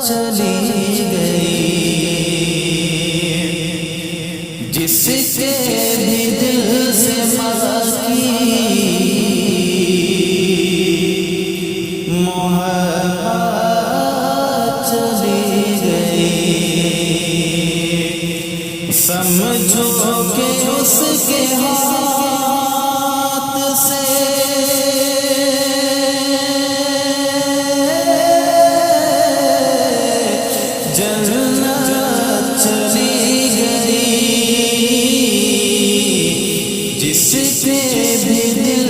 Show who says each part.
Speaker 1: चली गई, जिसके भी दिल से मांगी मोहब्बत चली गई। समझो कि उसके हाथ से जन्नत चली गई, जिसके भी दिल